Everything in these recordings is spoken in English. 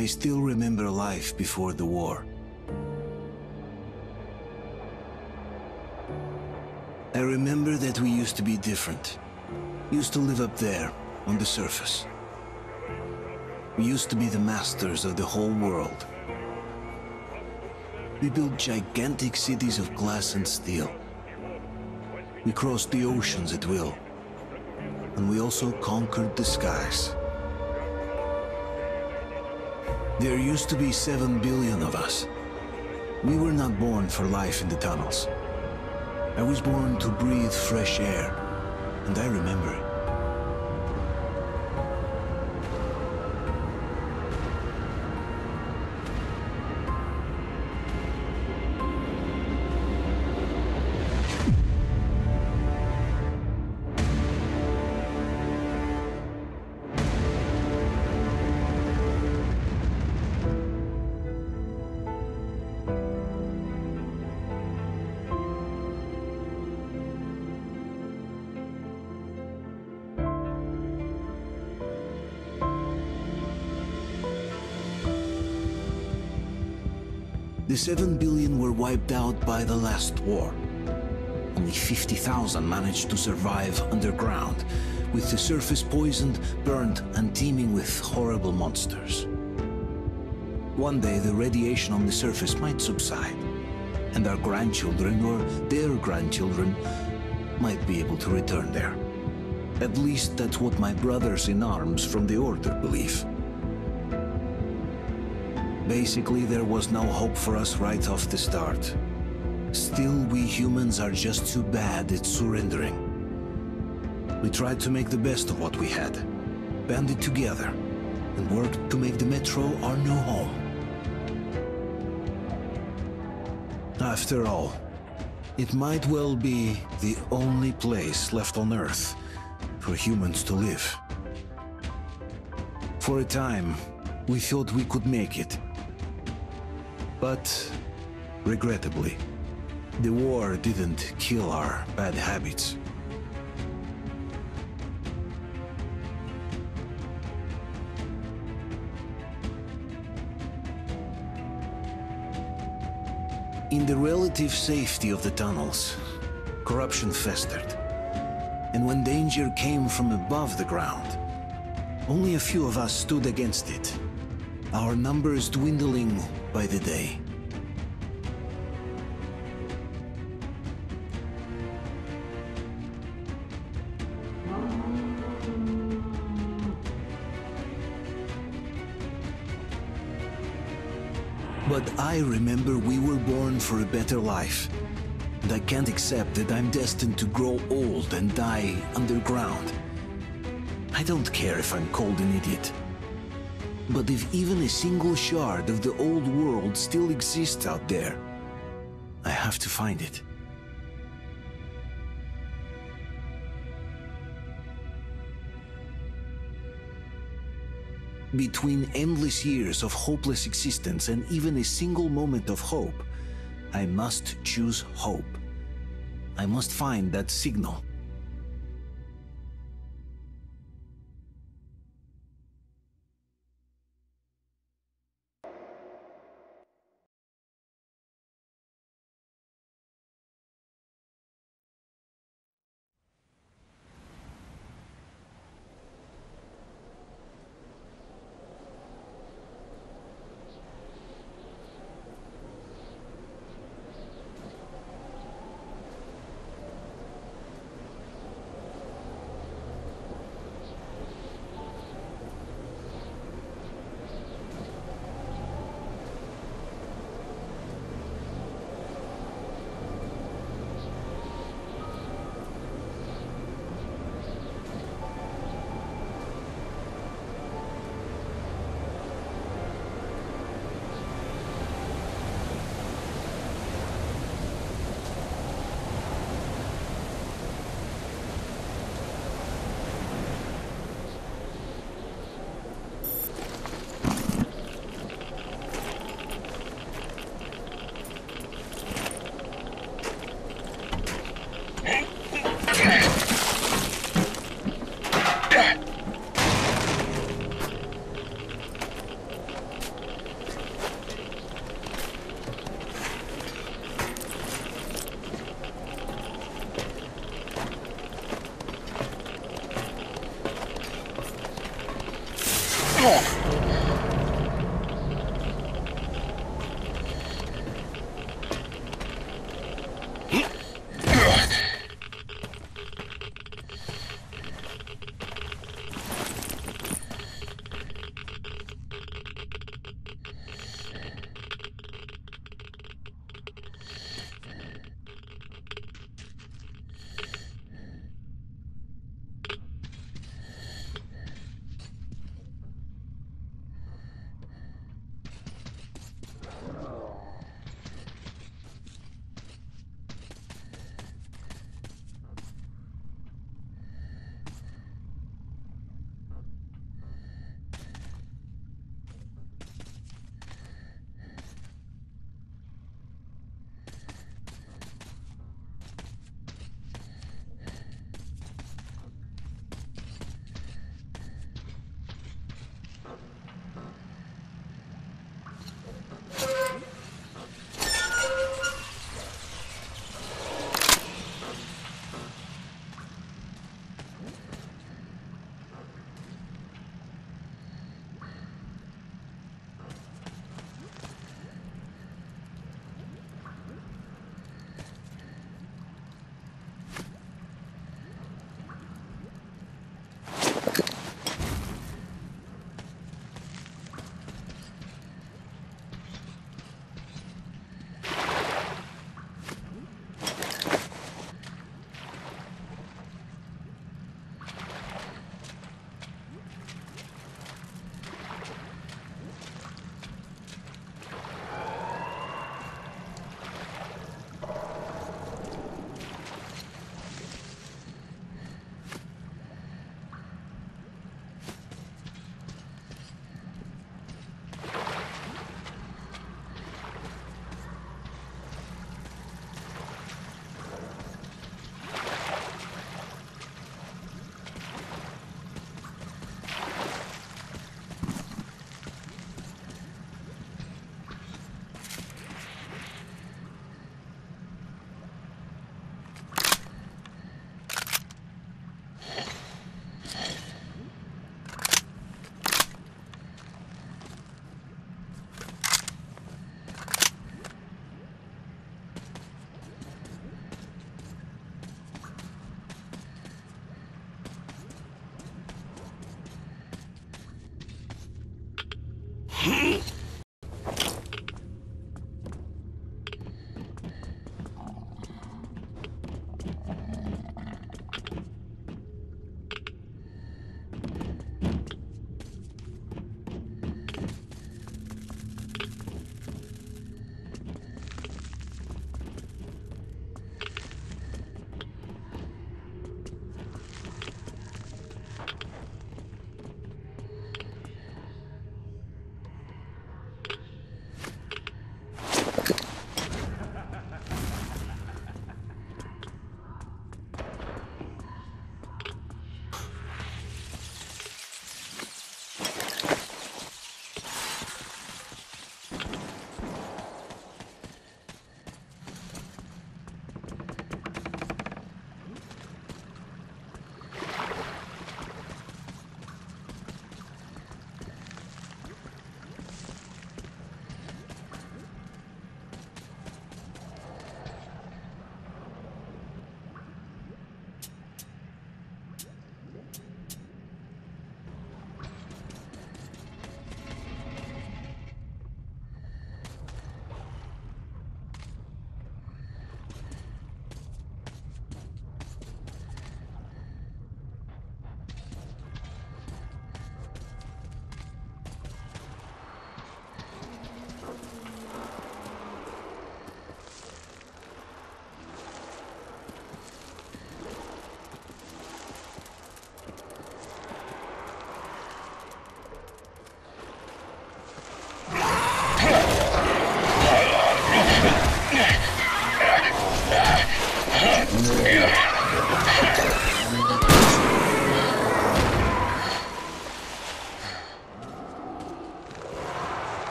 I still remember life before the war. I remember that we used to be different. Used to live up there, on the surface. We used to be the masters of the whole world. We built gigantic cities of glass and steel. We crossed the oceans at will. And we also conquered the skies. There used to be 7 billion of us. We were not born for life in the tunnels. I was born to breathe fresh air, and I remember it. The 7 billion were wiped out by the last war. Only 50,000 managed to survive underground, with the surface poisoned, burned, and teeming with horrible monsters. One day the radiation on the surface might subside, and our grandchildren or their grandchildren might be able to return there. At least that's what my brothers in arms from the Order believe. Basically, there was no hope for us right off the start. Still, we humans are just too bad at surrendering. We tried to make the best of what we had, banded together, and worked to make the Metro our new home. After all, it might well be the only place left on Earth for humans to live. For a time, we thought we could make it. But, regrettably, the war didn't kill our bad habits. In the relative safety of the tunnels, corruption festered. And when danger came from above the ground, only a few of us stood against it, our numbers dwindling by the day. But I remember we were born for a better life, and I can't accept that I'm destined to grow old and die underground. I don't care if I'm called an idiot. But if even a single shard of the old world still exists out there, I have to find it. Between endless years of hopeless existence and even a single moment of hope, I must choose hope. I must find that signal.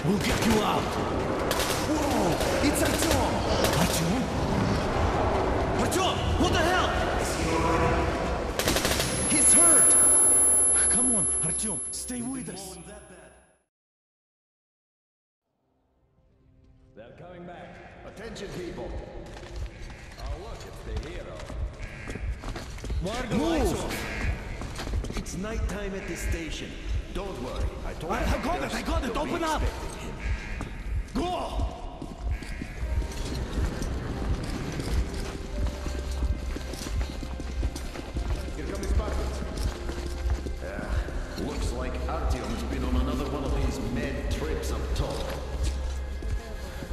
We'll get you out. Whoa! It's Artyom! Artyom? Artyom! What the hell? He's hurt! Come on, Artyom, stay with us. They're coming back. Attention, people. Oh, look, it's the hero. Why are the lights Move! off? It's nighttime at the station. Don't worry, I told you. I got it, open up! Go! Here come his Spartans. Looks like Artyom's been on another one of these mad trips of talk.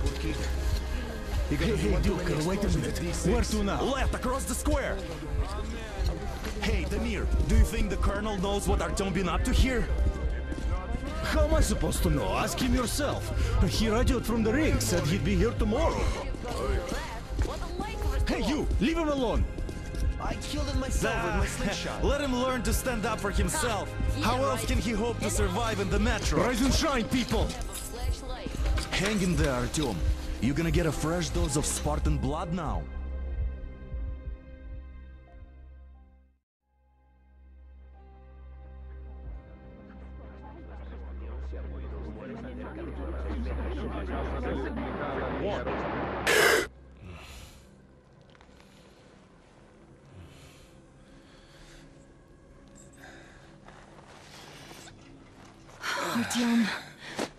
Good kid. Hey, Duke, wait a minute. Where to now? Left, across the square! Hey, Tamir, do you think the Colonel knows what Artyom been up to here? How am I supposed to know? Ask him yourself. He radioed from the ring, said he'd be here tomorrow. Hey, you! Leave him alone! I killed him myself with my slingshot. Let him learn to stand up for himself. How else can he hope to survive in the metro? Rise and shine, people! Hang in there, Artyom. You're gonna get a fresh dose of Spartan blood now. Artyom,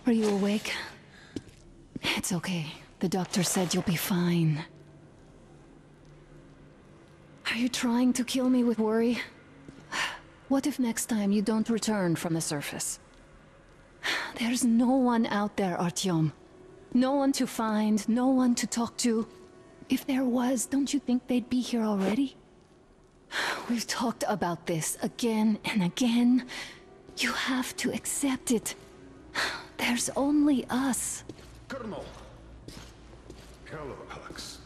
are you awake? It's okay. The doctor said you'll be fine. Are you trying to kill me with worry? What if next time you don't return from the surface? There's no one out there, Artyom. No one to find, no one to talk to. If there was, don't you think they'd be here already? We've talked about this again and again. You have to accept it. There's only us. Colonel! Hello, Alex.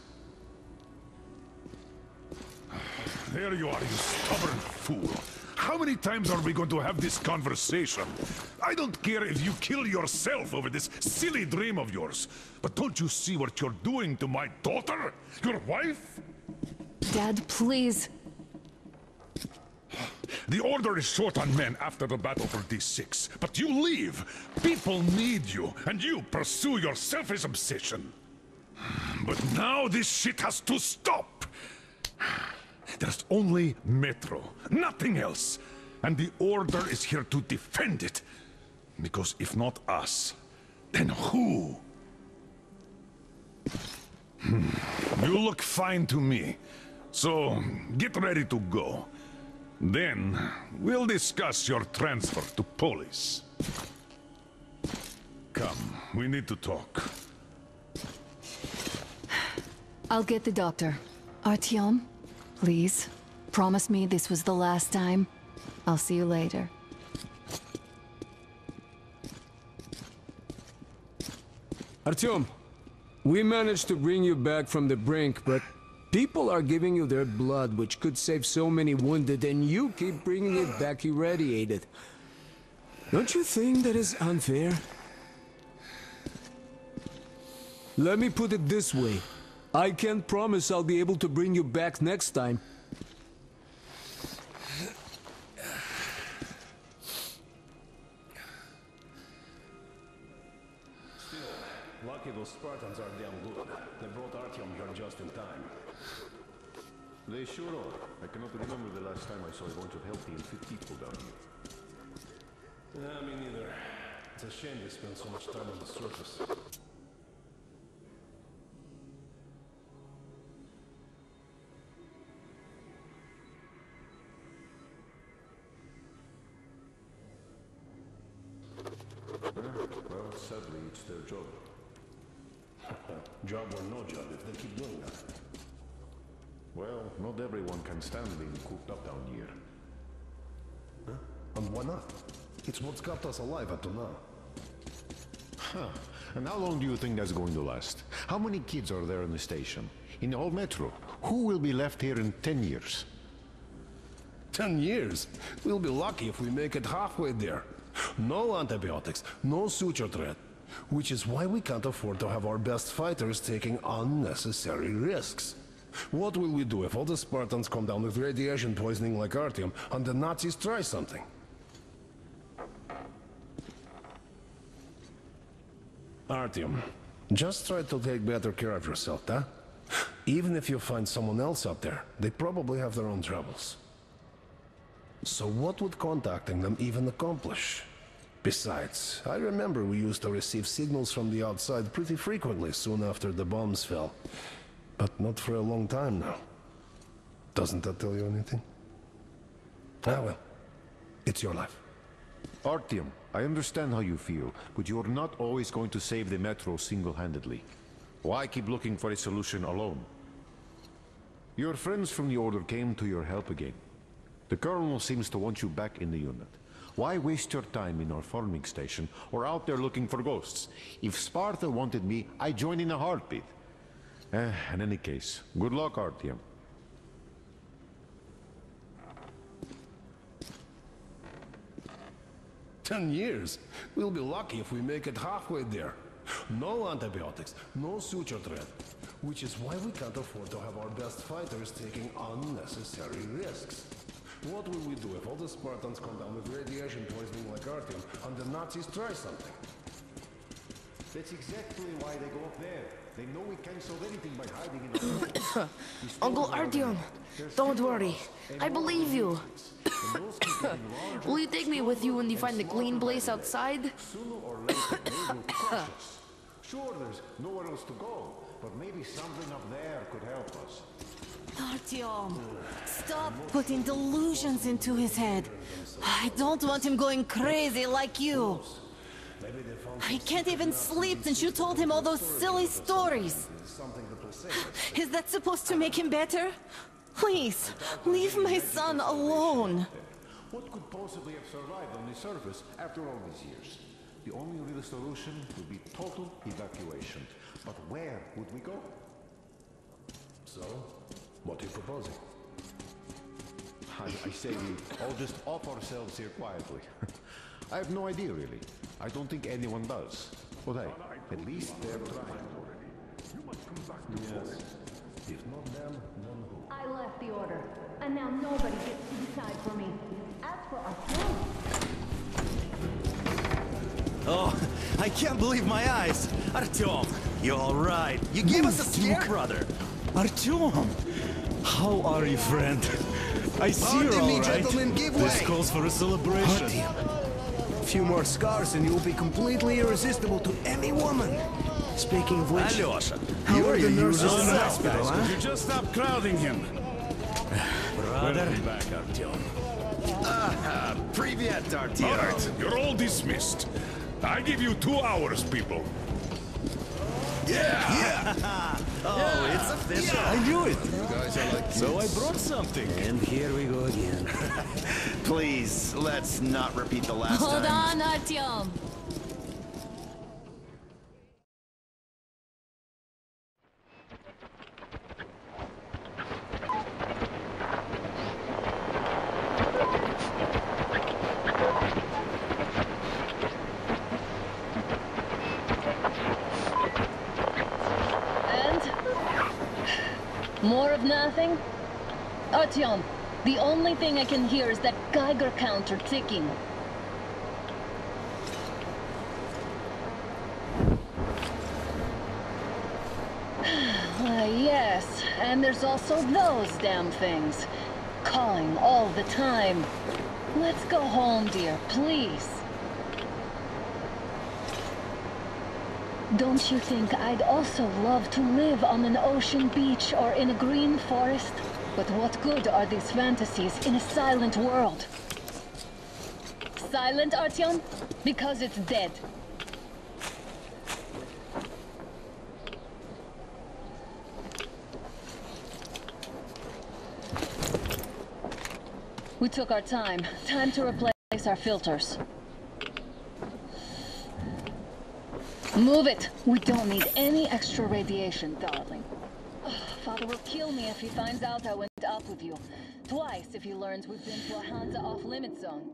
There you are, you stubborn fool. How many times are we going to have this conversation? I don't care if you kill yourself over this silly dream of yours, but don't you see what you're doing to my daughter? Your wife? Dad, please. The Order is short on men after the battle for D6, but you leave. People need you, and you pursue your selfish obsession. But now this shit has to stop. There's only Metro, nothing else. And the Order is here to defend it. Because if not us, then who? You look fine to me. So, get ready to go. Then, we'll discuss your transfer to Polis. Come, we need to talk. I'll get the doctor. Artyom, please, promise me this was the last time. I'll see you later. Artyom, we managed to bring you back from the brink, but people are giving you their blood, which could save so many wounded, and you keep bringing it back irradiated. Don't you think that is unfair? Let me put it this way. I can't promise I'll be able to bring you back next time. Lucky those Spartans are damn good. They brought Artyom here just in time. They sure are. I cannot remember the last time I saw a bunch of healthy and fit people down here. Yeah, me neither. It's a shame they spend so much time on the surface. Well, sadly, it's their job. Job or no job, if they keep doing that. Well, not everyone can stand being cooped up down here. Huh? And why not? It's what's kept us alive up to now. Huh. And how long do you think that's going to last? How many kids are there in the station? In the whole metro? Who will be left here in 10 years? 10 years? We'll be lucky if we make it halfway there. No antibiotics, no suture thread. Which is why we can't afford to have our best fighters taking unnecessary risks. What will we do if all the Spartans come down with radiation poisoning like Artyom, and the Nazis try something? Artyom, just try to take better care of yourself, huh? Even if you find someone else out there, they probably have their own troubles. So what would contacting them even accomplish? Besides, I remember we used to receive signals from the outside pretty frequently soon after the bombs fell. But not for a long time now. Doesn't that tell you anything? Ah well, it's your life. Artyom, I understand how you feel, but you're not always going to save the Metro single-handedly. Why keep looking for a solution alone? Your friends from the Order came to your help again. The Colonel seems to want you back in the unit. Why waste your time in our farming station or out there looking for ghosts? If Sparta wanted me, I'd join in a heartbeat. In any case, good luck, Artyom. "10 years? We'll be lucky if we make it halfway there. No antibiotics, no suture thread. Which is why we can't afford to have our best fighters taking unnecessary risks. What will we do if all the Spartans come down with radiation poisoning like Artyom, and the Nazis try something?" That's exactly why they go up there. They know we can't solve anything by hiding in the Uncle Artyom, don't worry. I believe you. Will you take me with you when you find the clean place outside? Sooner or later, they will crush us. Sure, there's nowhere else to go, but maybe something up there could help us. Artyom, stop putting delusions into his head. I don't want him going crazy like you. He can't even sleep since you told him all those silly stories. Is that supposed to make him better? Please, leave my son alone. What could possibly have survived on the surface after all these years? The only real solution would be total evacuation. But where would we go? So, what are you proposing? I say we all just off ourselves here quietly. I have no idea, really. I don't think anyone does. But hey, at least they're trying. Yes. If not them, then who? I left the Order, and now nobody gets to decide for me. As for Artyom... Oh, I can't believe my eyes! Artyom, you're all right. You gave us a scare, brother. Artyom! How are you, friend? I see you're all right. This calls for a celebration. A few more scars and you'll be completely irresistible to any woman. Speaking of which, Alyosha, how are the nurses in the Now, hospital, guys, huh? could you just stop crowding him? brother. Welcome back, Artyom. Привет, Artyom. All right, you're all dismissed. I give you 2 hours, people. Oh, it's official. I knew it. You guys are like So I brought something. And here we go again. Please, let's not repeat the last Hold time. on, Artyom. More of nothing? Artyom, the only thing I can hear is that Geiger counter ticking. Yes, and there's also those damn things. Calling all the time. Let's go home, dear, please. Don't you think I'd also love to live on an ocean beach or in a green forest? But what good are these fantasies in a silent world? Silent, Artyom? Because it's dead. We took our time. Time to replace our filters. Move it! We don't need any extra radiation, darling. Father will kill me if he finds out I went up with you. Twice if he learns we've been to a Hansa off-limit zone.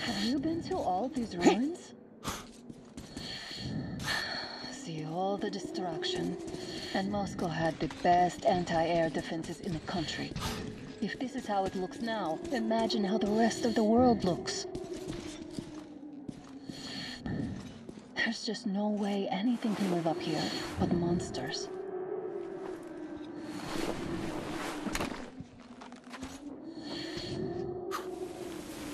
Have you been to all these ruins? See all the destruction. And Moscow had the best anti-air defenses in the country. If this is how it looks now, imagine how the rest of the world looks. There's just no way anything can live up here but monsters.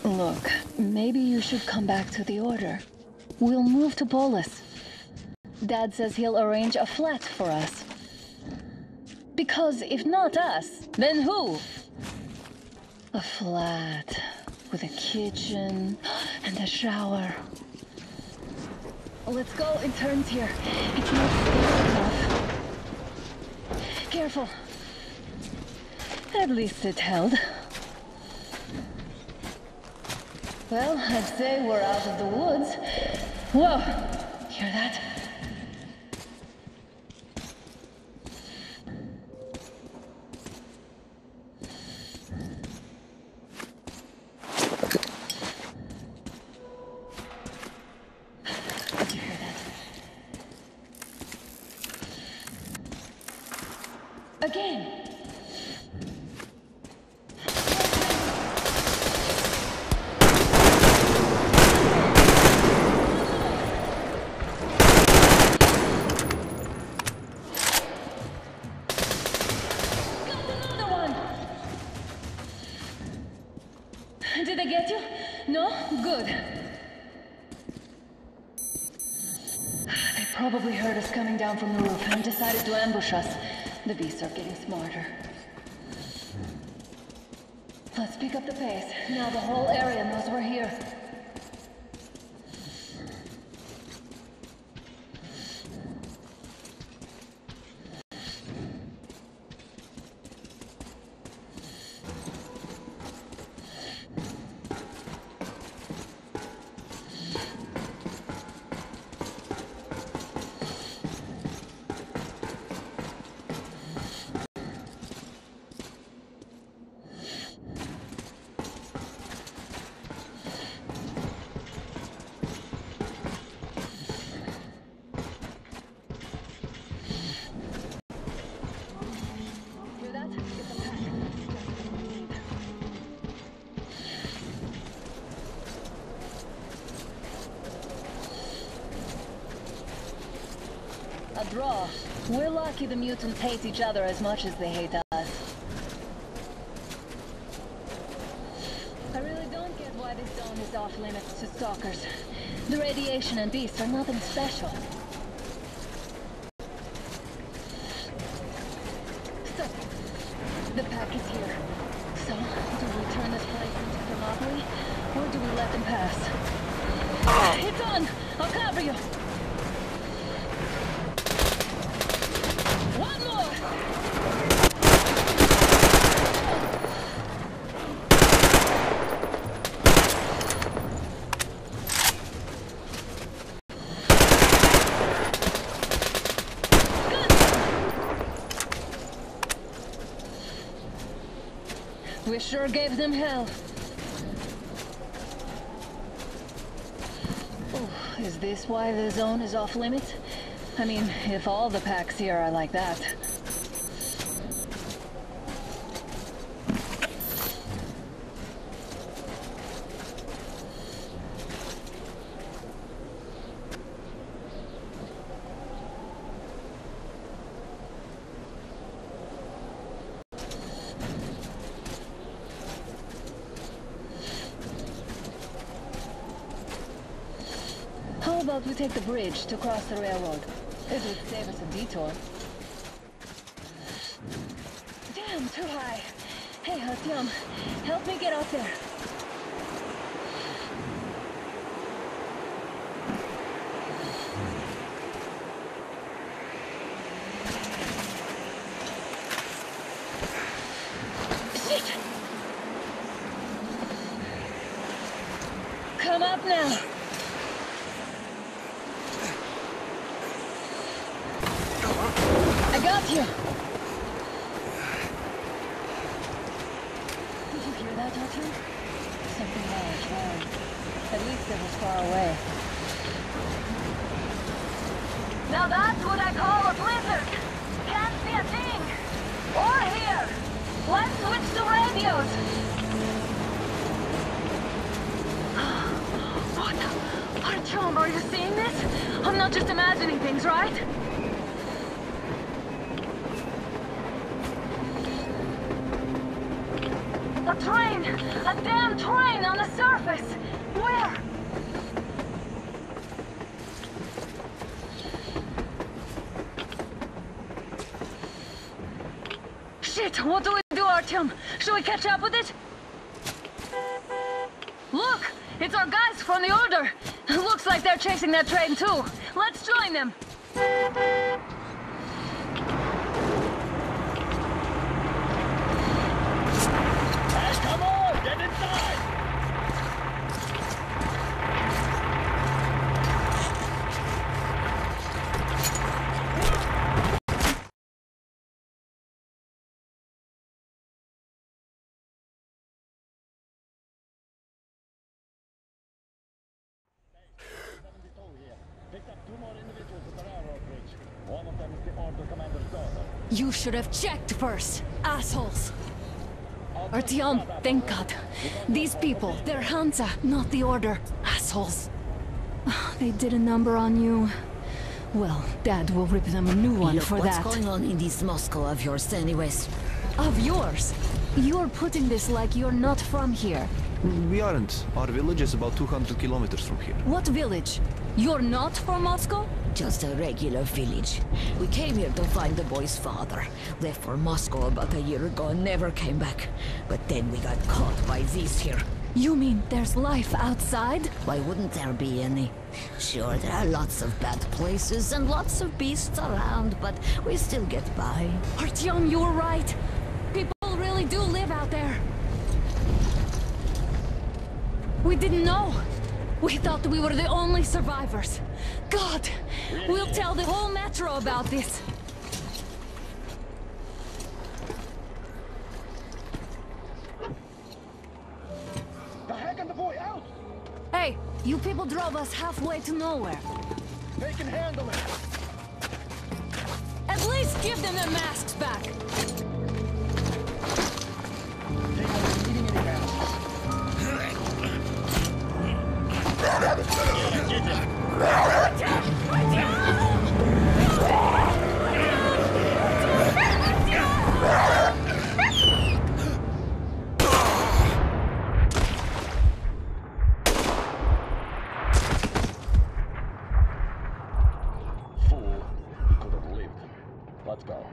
Look, maybe you should come back to the Order. We'll move to Polis. Dad says he'll arrange a flat for us. Because if not us, then who? A flat with a kitchen and a shower. Let's go in turns here. It's not scary enough. Careful. At least it held. Well, I'd say we're out of the woods. Whoa! Hear that? Did you hear that? Again! Did they get you? No? Good. They probably heard us coming down from the roof and decided to ambush us. The beasts are getting smarter. Let's pick up the pace. Now the whole area knows we're here. A draw. We're lucky the mutants hate each other as much as they hate us. I really don't get why this zone is off limits to stalkers. The radiation and beasts are nothing special. Stop. The pack is here. So, do we turn this place into Thermopylae, or do we let them pass? It's on! I'll cover you! One more! We sure gave them hell. Oh, is this why the zone is off limits? I mean, if all the packs here are like that. How about we take the bridge to cross the railroad? It would save us a detour. Damn, too high. Hey, Artyom, help me get out there. Shit! Come up now. I got you! Did you hear that, Artyom? Something large, right? that was far away. Now that's what I call a blizzard. Can't see a thing. Or hear. Let's switch to radios. What? Artyom, are you seeing this? I'm not just imagining things, right? A train! A damn train on the surface! Where? Shit! What do we do, Artyom? Should we catch up with it? Look! It's our guys from the Order! Looks like they're chasing that train too. Let's join them! Come on, get inside! Picked up 2 more individuals at the railroad bridge. One of them is the Order commander's daughter. You should have checked first, assholes! Artyom, thank God. These people, they're Hansa, not the Order. Assholes. They did a number on you. Well, Dad will rip them a new one for that. What's going on in this Moscow of yours anyways? Of yours? You're putting this like you're not from here. We aren't. Our village is about 200 kilometers from here. What village? You're not from Moscow? Just a regular village. We came here to find the boy's father. Left for Moscow about a year ago and never came back. But then we got caught by these here. You mean there's life outside? Why wouldn't there be any? Sure, there are lots of bad places and lots of beasts around, but we still get by. Artyom, you're right. People really do live out there. We didn't know. We thought we were the only survivors. God, we'll tell the whole metro about this. The heck and the boy out! Hey, you people drove us halfway to nowhere. They can handle it! At least give them their masks back. They aren't needing any masks. Fool, he could have lived. Let's go.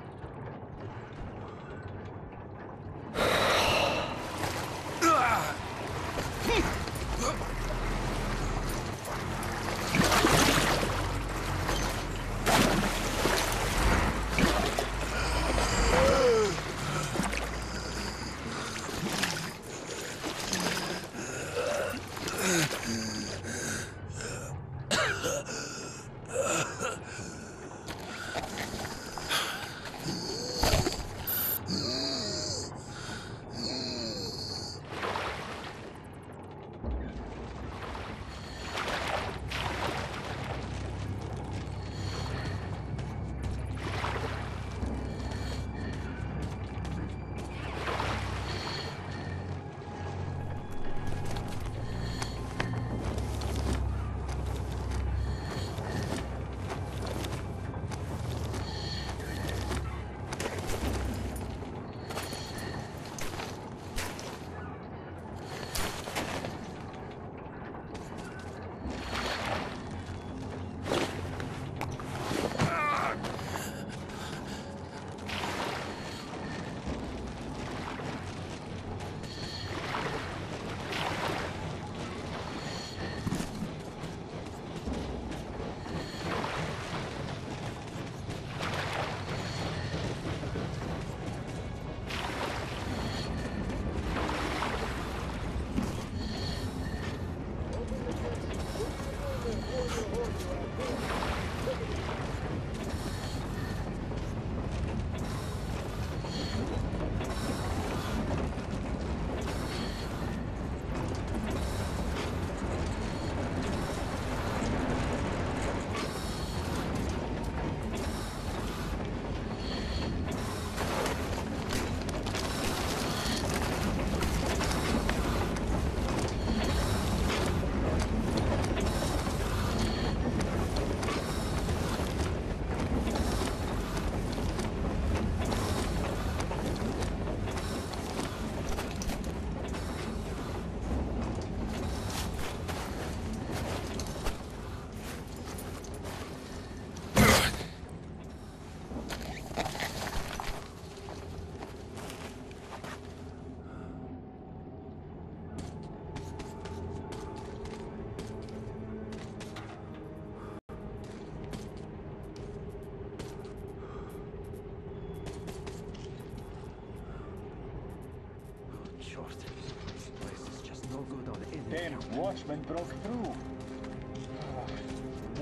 Then watchmen broke through.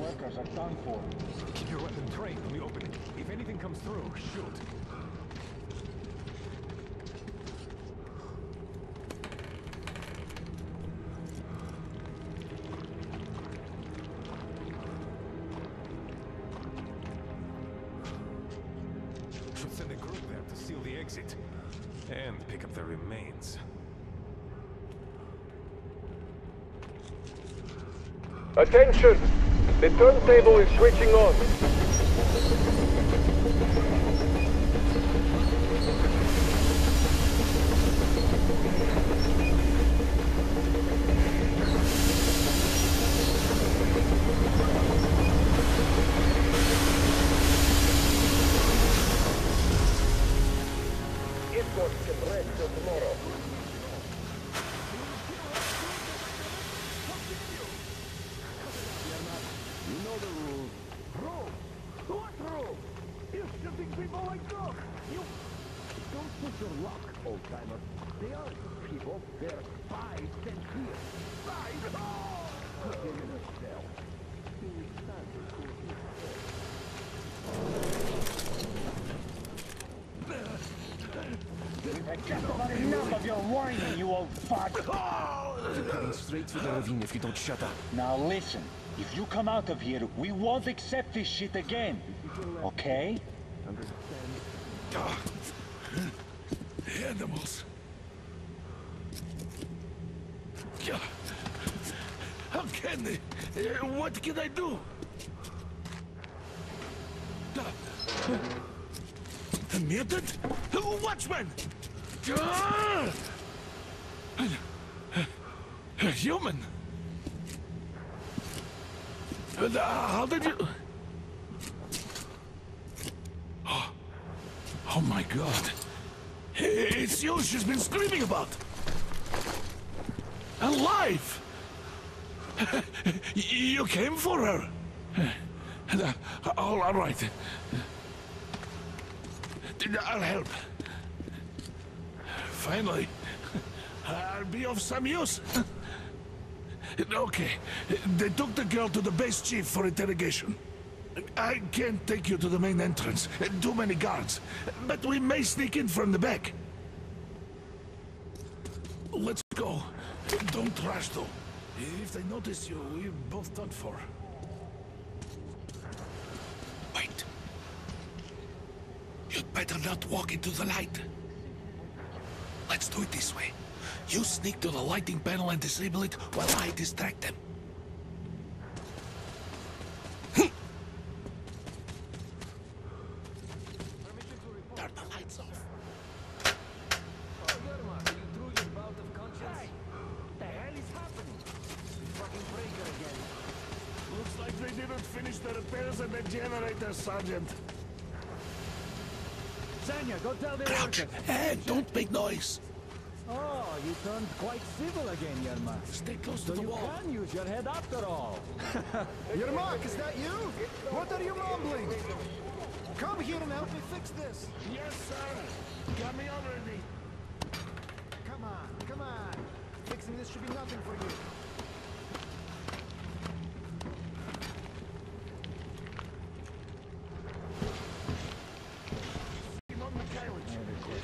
Workers are done for. Keep your weapon trained on the opening. If anything comes through, shoot. Should send a group there to seal the exit. And pick up the remains. Attention! The turntable is switching on. Escorts can rest till tomorrow. You know the rules. Rules? What rules? You're shooting people like dogs. You don't push your luck, old timer. They aren't people. They're spies sent here. Spies? Oh! Put them in a cell. We've had just about enough of your whining, you old fart. You're heading straight to the ravine if you don't shut up. Now listen. If you come out of here, we won't accept this shit again. Okay? Animals. How can they? What can I do? A mutant? Watchman! A human? How did you... Oh my God. It's you she's been screaming about. Alive! You came for her. All right. I'll help. Finally, I'll be of some use. Okay, they took the girl to the base chief for interrogation. I can't take you to the main entrance. Too many guards. But we may sneak in from the back. Let's go. Don't rush, though. If they notice you, we're both done for. Wait. You'd better not walk into the light. Let's do it this way. You sneak to the lighting panel and disable it while I distract them. Turn the lights off. Looks like they didn't finish the repairs at the generator, Sergeant. Sanya, go tell the Crouch, and don't make noise. Oh, you turned quite civil again, Yermak. Stay close to the wall. You can use your head after all. Yermak, is that you? What are you mumbling? Come here and help me fix this. Yes, sir. Got me already. Come on, come on. Fixing this should be nothing for you.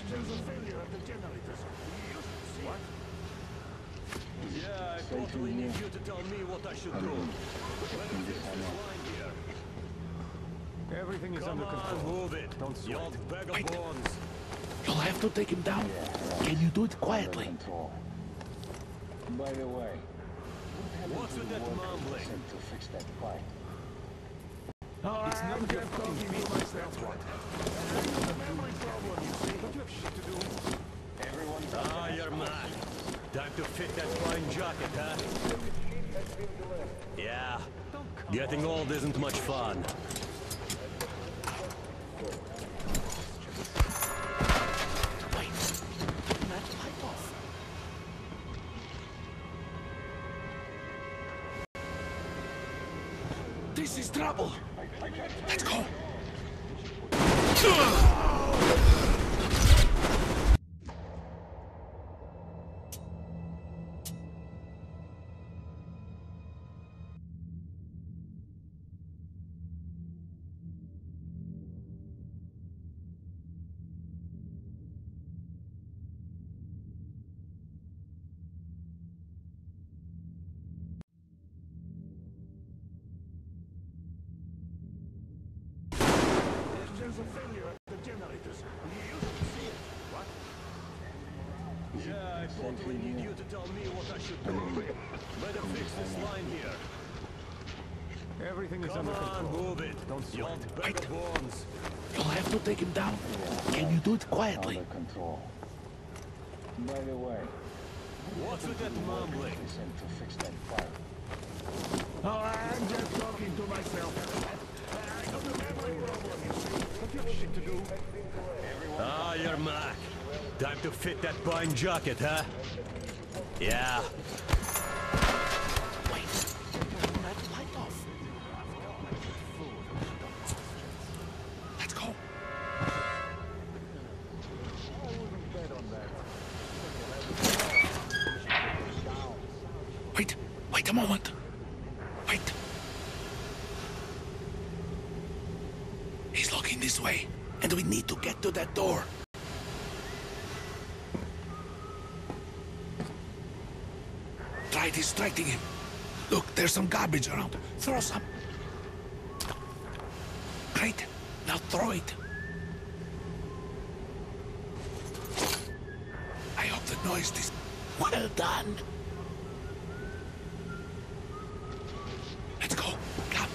There's a failure at the generators. What? Yeah, I totally need you to tell me what I should do. Let me fix this line here. Everything is under control. Come on, move it. Don't sweat. You old bag of bones. You'll have to take him down. Can you do it quietly? By the way, what's with that mumbling? to fix that pipe. It's not your talking me myself. What? It's a memory problem, you see. Don't you have shit to do? Everyone's Ah, you're mad. Time to fit that fine jacket, huh? Yeah. Getting old isn't much fun. Wait. Turn that light off. This is trouble. Let's go. was a failure at the generators. You used to see it. What? Yeah, I totally need you to tell me what I should do. Better fix this line here. Everything is Come under control. on, move it. Don't sweat. Better bones. You'll have to take him down. Can you do it quietly? Under control. By the way, What's with that mumbling? to fix that fire. Oh, I'm just talking to myself. I got a memory problem, you see. But you have shit to do. Ah, you're Mac. Time to fit that pine jacket, huh? Yeah. Wait. Turn that light off. Let's go. Wait a moment. Wait. He's looking this way, and we need to get to that door. Try distracting him. Look, there's some garbage around. Throw some. Great. Now throw it. I hope the noise is... Well done. Let's go. Come.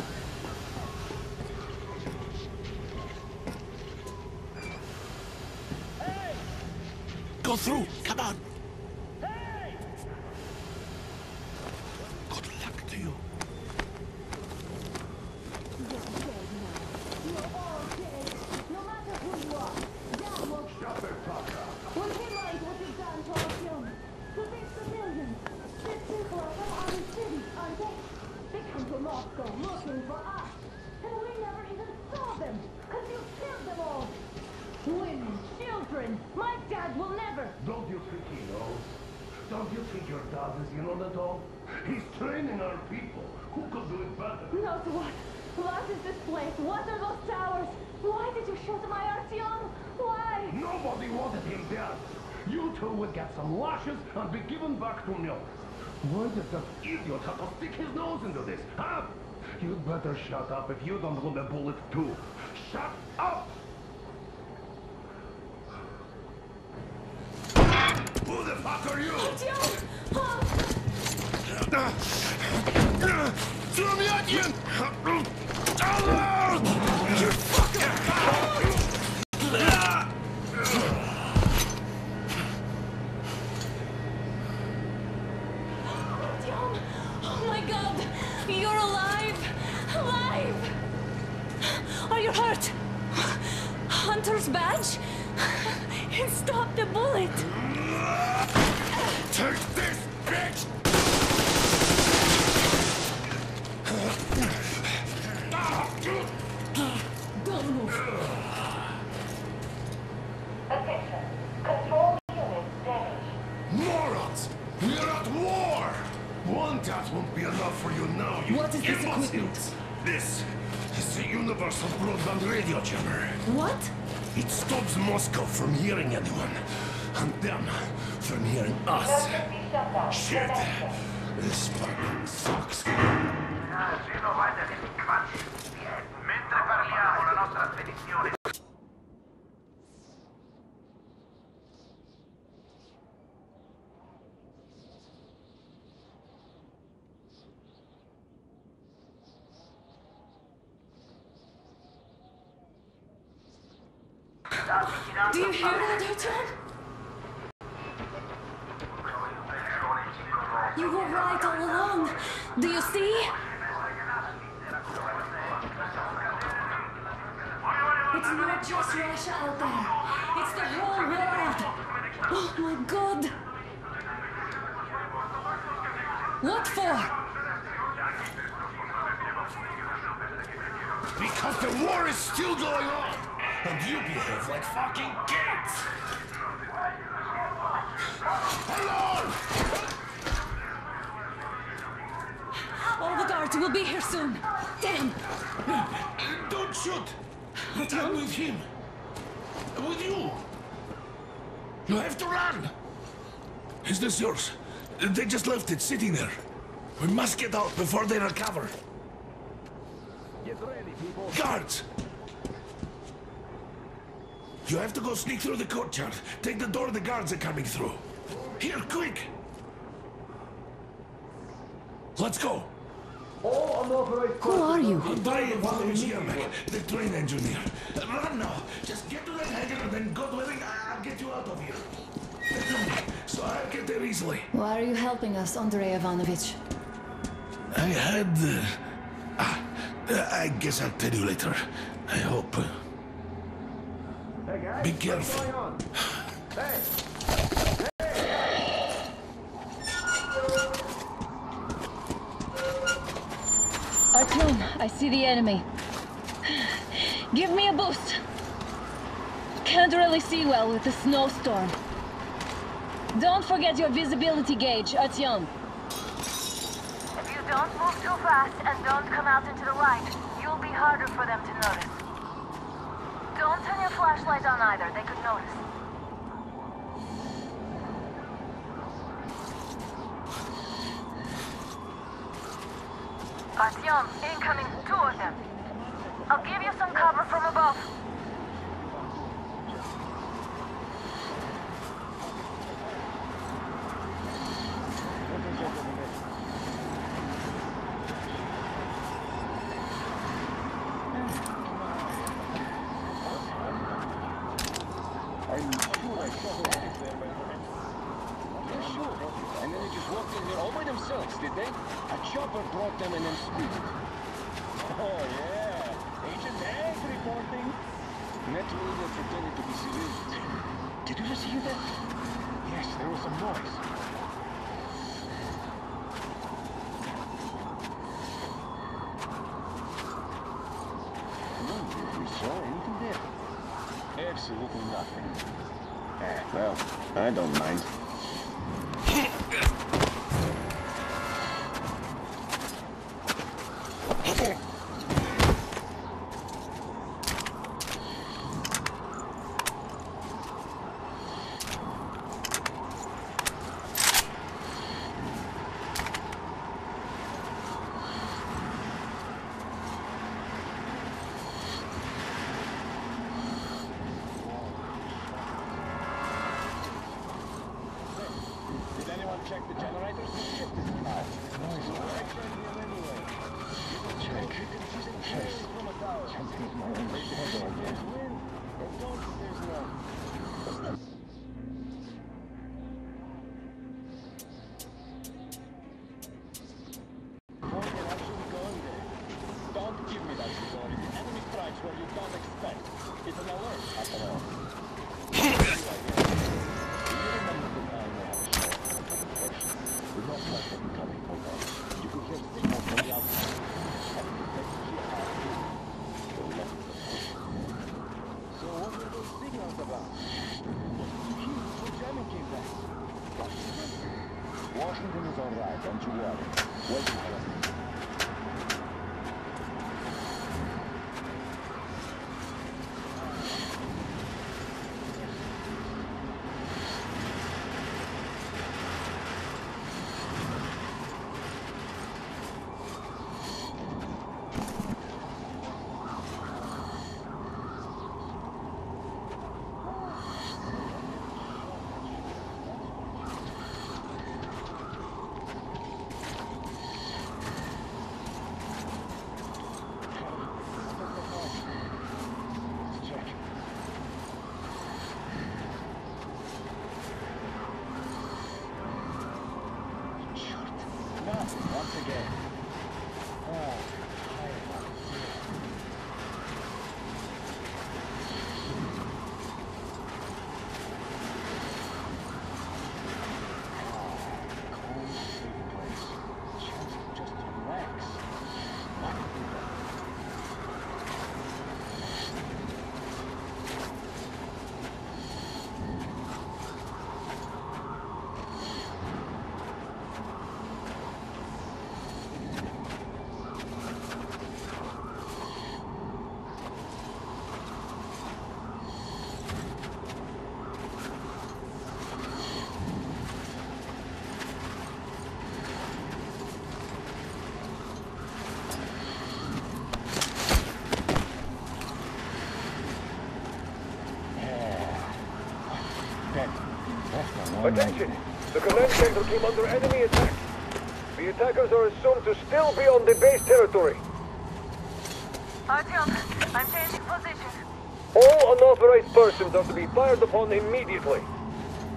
Hey! Go through. Come on. Hey! Good luck to you. Moscow looking for us, and we never even saw them, because you killed them all. Women, children, my dad will never. Don't you think he knows? Don't you think your dad is in on it all? He's training our people. Who could do it better? Knows what? What is this place? What are those towers? Why did you shoot my Artyom? Why? Nobody wanted him dead. You two would get some lashes and be given back to milk. Why did that idiot have to stick his nose into this, huh? You'd better shut up if you don't want a bullet too. Shut up! Who the fuck are you? Artyom! Throw me at you! You fucker! Oh my God! You're alive! Alive! Are you hurt? Hunter's badge? It stopped the bullet! Take this, bitch! Don't move! Attention. Control unit damaged. Morons! We're at war! One tap won't be enough for you now, you What is this imbeciles! This is the universal broadband radio jammer. What? It stops Moscow from hearing anyone, and them from hearing us. Shit! This fucking sucks. Mentre parliamo la nostra spedizione. Do you hear that, Artyom? You were right all along. Do you see? It's not just Russia out there. It's the whole world. Oh my God. What for? Because the war is still going on, and you behave like fucking kids! Hello! All the guards will be here soon. Damn. Don't shoot! I'm with him. With you. You have to run! Is this yours? They just left it sitting there. We must get out before they recover. Get ready, people. Guards! You have to go sneak through the courtyard. Take the door the guards are coming through. Here, quick! Let's go! Who are you? Artyom Flees, the train engineer. Run now! Just get to that hangar and then God willing, I'll get you out of here. So I'll get there easily. Why are you helping us, Andrei Ivanovich? I had... I guess I'll tell you later. I hope. Hey guys, Be careful. Hey! Artyom, I see the enemy. Give me a boost. Can't really see well with the snowstorm. Don't forget your visibility gauge, Artyom. If you don't move too fast and don't come out into the light, you'll be harder for them to notice. Don't turn your flashlight on either, they could notice. Artyom, incoming, 2 of them. I'll give you some cover from above. And then they just walked in here all by themselves, did they? A chopper brought them and then speeded. Oh, yeah. Agent Egg reporting. Naturally, they're pretending to be civilians. Did you just hear that? Yes, there was some noise. Wonder if we saw anything there. Absolutely nothing. Well, I don't mind. Check the generators. Shit, this is now. Noise over here anyway. Check. Yes. Something's my own shadow. There's wind. And don't there's none. Morgan, I shouldn't go in there. Don't give me that story. The enemy strikes where you don't expect. It's an alert, after all. You could hear signals from the outside. So what were those signals about? Attention! The command center came under enemy attack. The attackers are assumed to still be on the base territory. Artyom, I'm changing position. All unauthorized persons are to be fired upon immediately.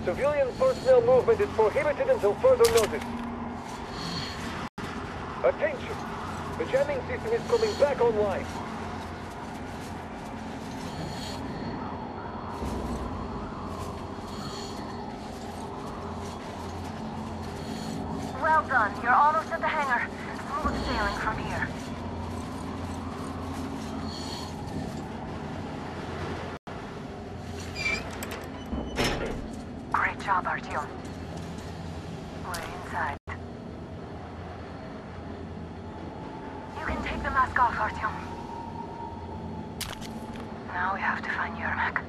Civilian personnel movement is prohibited until further notice. Attention! The jamming system is coming back online. Well done. You're almost at the hangar. Smooth sailing from here. Great job, Artyom. We're inside. You can take the mask off, Artyom. Now we have to find Yermak.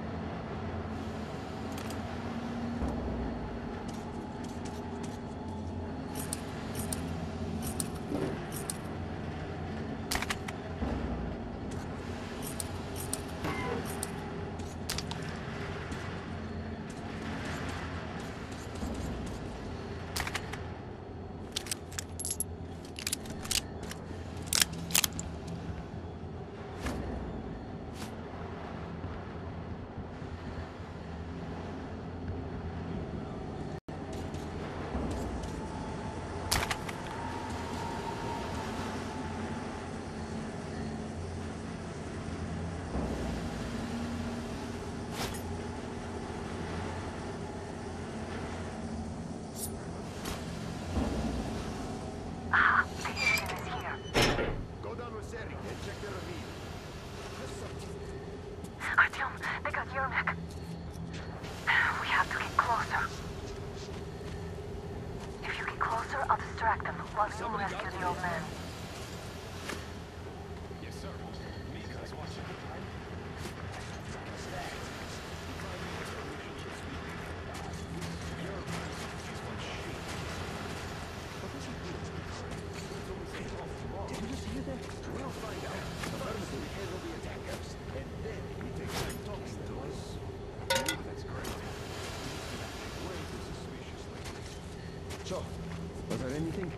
Artyom, they got Yermak. We have to get closer. If you get closer, I'll distract them while you rescue the old man. Yes, sir. Mika's watching. Did you see that? We'll find out. First we handle the attackers, and then we take time talking to us. That's great. Way too suspicious lately. So, was there anything?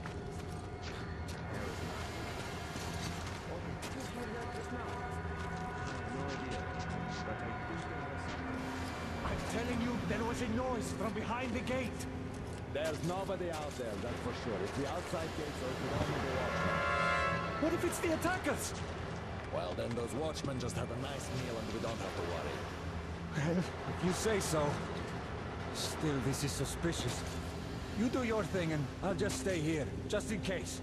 I'm telling you, there was a noise from behind the gate. There's nobody out there, that's for sure. It's the outside gates or the only the watchmen. What if it's the attackers? Well, then those watchmen just had a nice meal and we don't have to worry. Well, if you say so. Still, this is suspicious. You do your thing and I'll just stay here, just in case.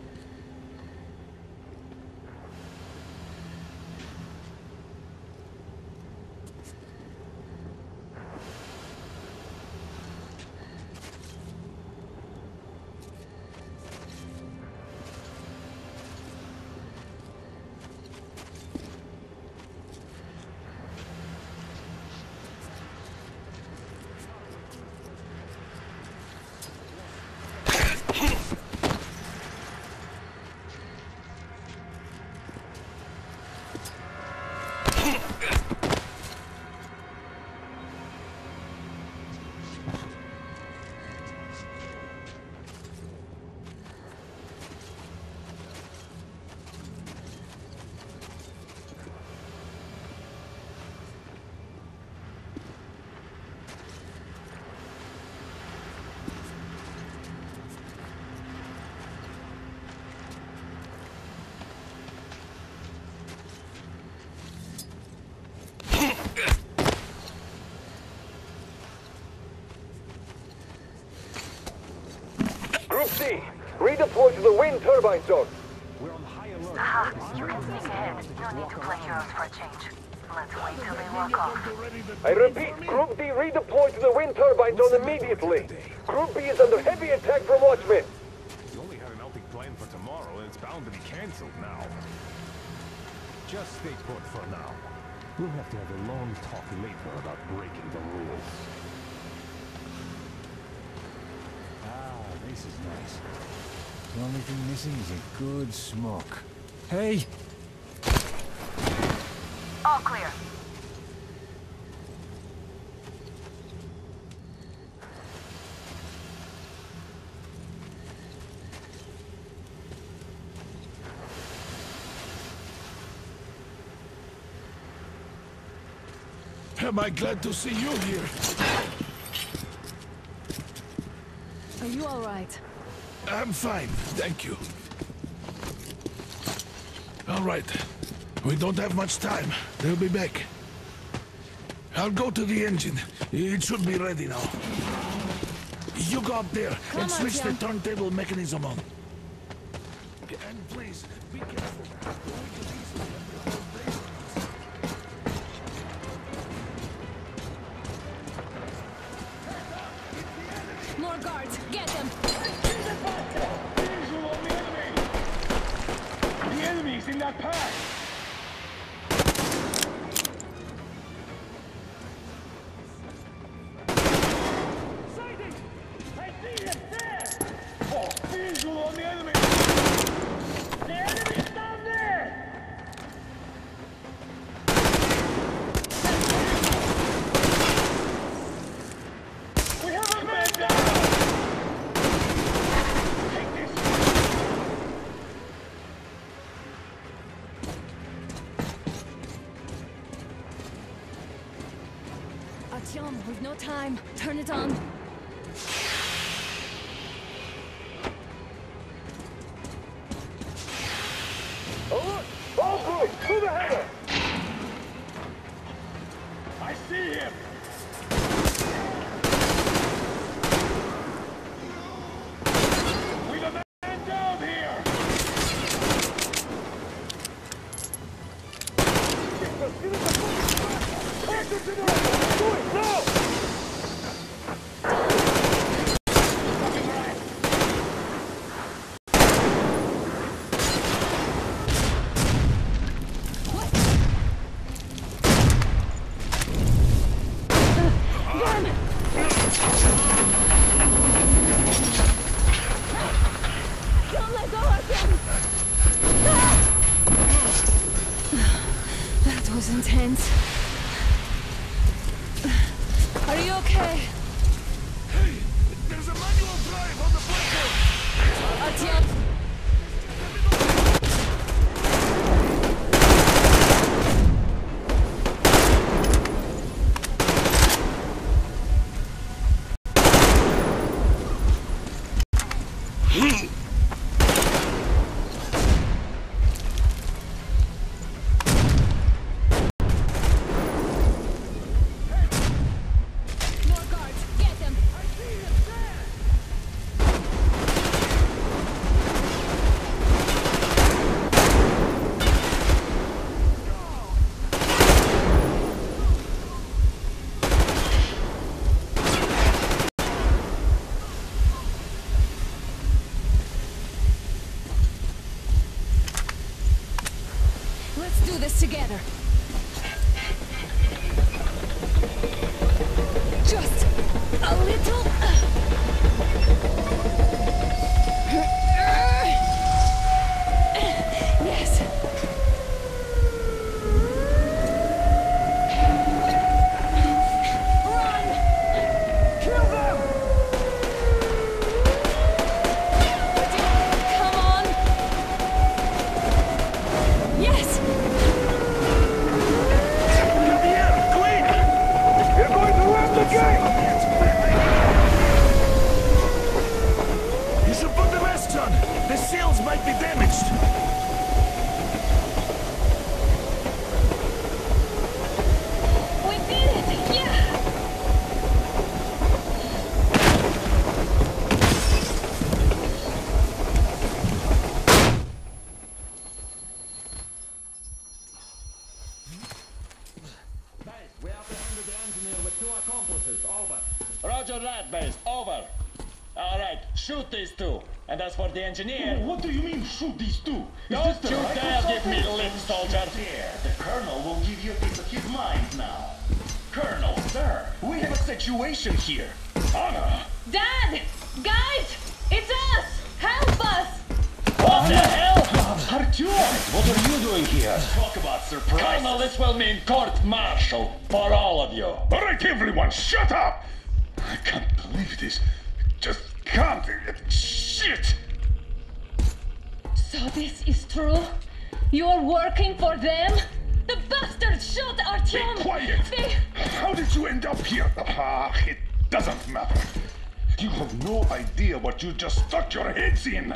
Group C, redeploy to the wind turbine zone. We're on high alert. Aha, you can sneak ahead. No need to play heroes for a change. Let's wait till they walk off. I repeat, Group D redeploy to the wind turbine zone immediately. Group B is under heavy attack from watchmen. We only had an outing planned for tomorrow, and it's bound to be cancelled now. Just stay put for now. We'll have to have a long talk later about breaking the rules. Ah, this is nice. The only thing missing is a good smoke. Hey! All clear. Am I glad to see you here? Are you all right? I'm fine, thank you. All right. We don't have much time. They'll be back. I'll go to the engine. It should be ready now. You go up there and switch the turntable mechanism on. And please, be careful. More guards, get them! Visual on the enemy! The enemy's in that pack! Sighting! I see him there! Oh, visual on the enemy! The enemy's down there! We have a man down! Take this! Artyom, we've no time. Turn it on. Alert! All crew, to the header! I see him! We've a man down here! Do it now! Don't let go, Artyom! That was intense. Are you okay? Hey! There's a manual drive on the platform! Artyom! More guards, get them! Let's do this together. Just a little. Yes. Run! Kill them! Come on. Yes. Javier, quick! You're going to ram the gate! You should put the masts on. The seals might be damaged. We did it! Yeah! We apprehended the engineer with 2 accomplices. Over. Roger that, base. Over. All right, shoot these 2. And as for the engineer... What do you mean, shoot these 2? Don't you dare give me lip, soldier! There, the Colonel will give you a piece of his mind now. Colonel, sir, we have a situation here. Anna! Dad! Guys! It's us! Help us! What the hell? Artyom, what are you doing here? Talk about surprise. Colonel, this will mean court-martial for all of you. All right, everyone, shut up! I can't believe this. Just can't. Shit! So this is true? You're working for them? The bastards shot Artyom! Be quiet! How did you end up here? It doesn't matter. You have no idea what you just stuck your heads in.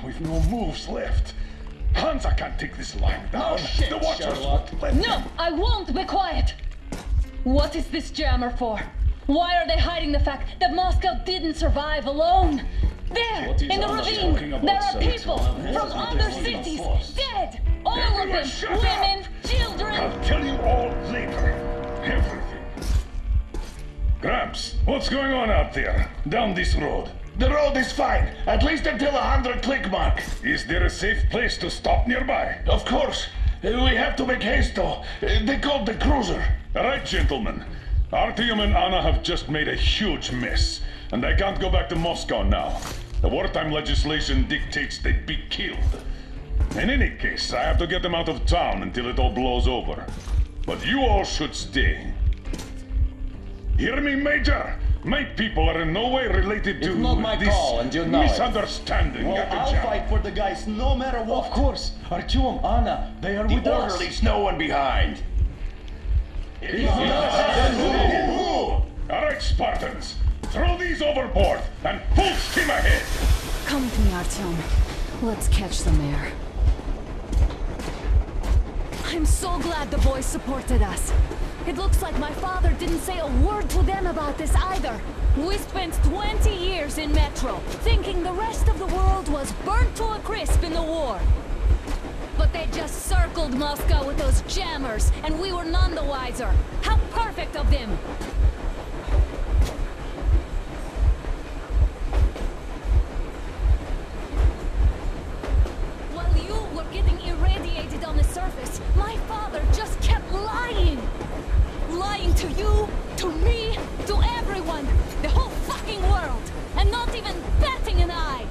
We've no moves left. Hansa can't take this line down. No shit, the Watchers Sherlock. won't let No, them. I won't be quiet! What is this jammer for? Why are they hiding the fact that Moscow didn't survive alone? There, What is in the Anna ravine, talking about, there are sir? people What from is other the cities, force? dead! All Everyone of them, shut up! women, children! I'll tell you all later. Everything. Gramps, what's going on out there? Down this road? The road is fine, at least until 100 click mark. Is there a safe place to stop nearby? Of course. We have to make haste though. They called the cruiser. All right, gentlemen. Artyom and Anna have just made a huge mess, and they can't go back to Moscow now. The wartime legislation dictates they'd be killed. In any case, I have to get them out of town until it all blows over. But you all should stay. Hear me, Major? My people are in no way related to It's not my this call, and you know it. misunderstanding Well, at the I'll jam. fight for the guys no matter what. Of course. Artyom, Anna, they are with The us. orderlies, no one behind. All right, Spartans. Throw these overboard and full steam ahead. Come with me, Artyom. Let's catch some air. I'm so glad the boys supported us. It looks like my father didn't say a word to them about this either. We spent 20 years in Metro, thinking the rest of the world was burnt to a crisp in the war. But they just circled Moscow with those jammers, and we were none the wiser. How perfect of them! While you were getting irradiated on the surface, my father just kept lying! Lying to you, to me, to everyone! The whole fucking world! And not even batting an eye!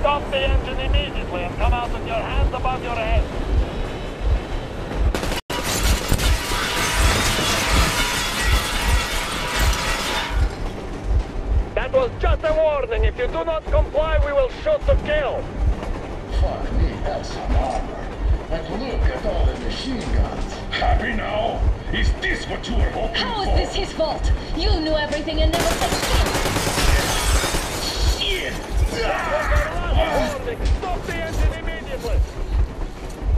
Stop the engine immediately and come out with your hands above your head. That was just a warning. If you do not comply, we will shoot to kill. Fuck me, that's some armor. And look at all the machine guns. Happy now? Is this what you were hoping How for? is this his fault? You knew everything and never said shit! Shit! Warning. Stop the engine immediately.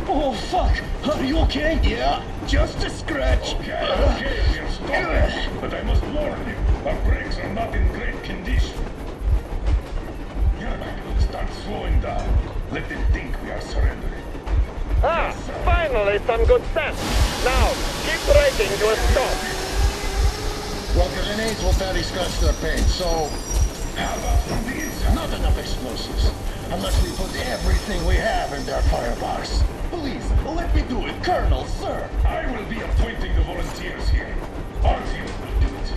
Oh, fuck! Are you okay? Yeah, just a scratch. Okay, we'll stop. But I must warn you, our brakes are not in great condition. Start slowing down. Let them think we are surrendering. Ah, finally some good sense. Now, keep braking to a stop. Well, grenades will barely scratch their paint, so... How about from the inside? Not enough explosives. Unless we put everything we have in their fire bars. Please, let me do it, Colonel, sir. I will be appointing the volunteers here. Artyom will do it.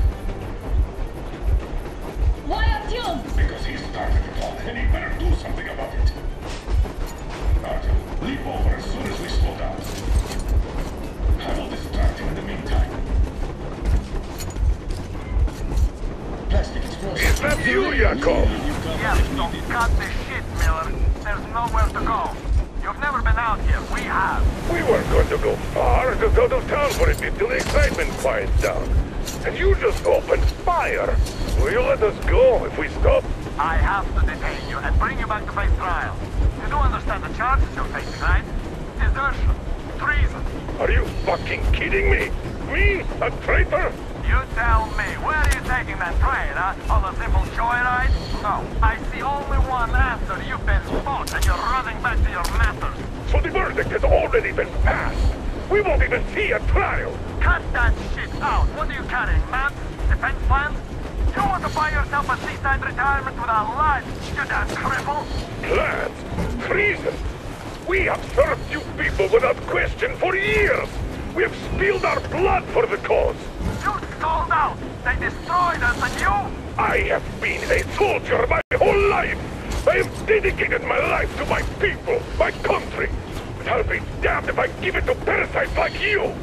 Why Artyom? Because he started it all, and he better do something about it. Artyom, leap over as soon as we slow down. I will distract him in the meantime. Plastic explosives. Is that you, Yakov? Yes, don't cut the shit, Miller. There's nowhere to go. You've never been out here. We have. We weren't going to go far, just out of town for a bit till the excitement quiets down. And you just opened fire. Will you let us go if we stop? I have to detain you and bring you back to face trial. You do understand the charges you're facing, right? Desertion. Treason. Are you fucking kidding me? Me? A traitor? You tell me, where are you taking that train, huh? On a simple joyride? No, I see only one answer. You've been spotted and you're running back to your masters. So the verdict has already been passed. We won't even see a trial. Cut that shit out. What are you carrying, maps? Defense plans? You want to buy yourself a seaside retirement without life, you damn cripple? Plans? Treason? We have served you people without question for years. We have spilled our blood for the cause. You sold out. They destroyed us and you? I have been a soldier my whole life. I have dedicated my life to my people, my country. I'll be damned if I give it to parasites like you!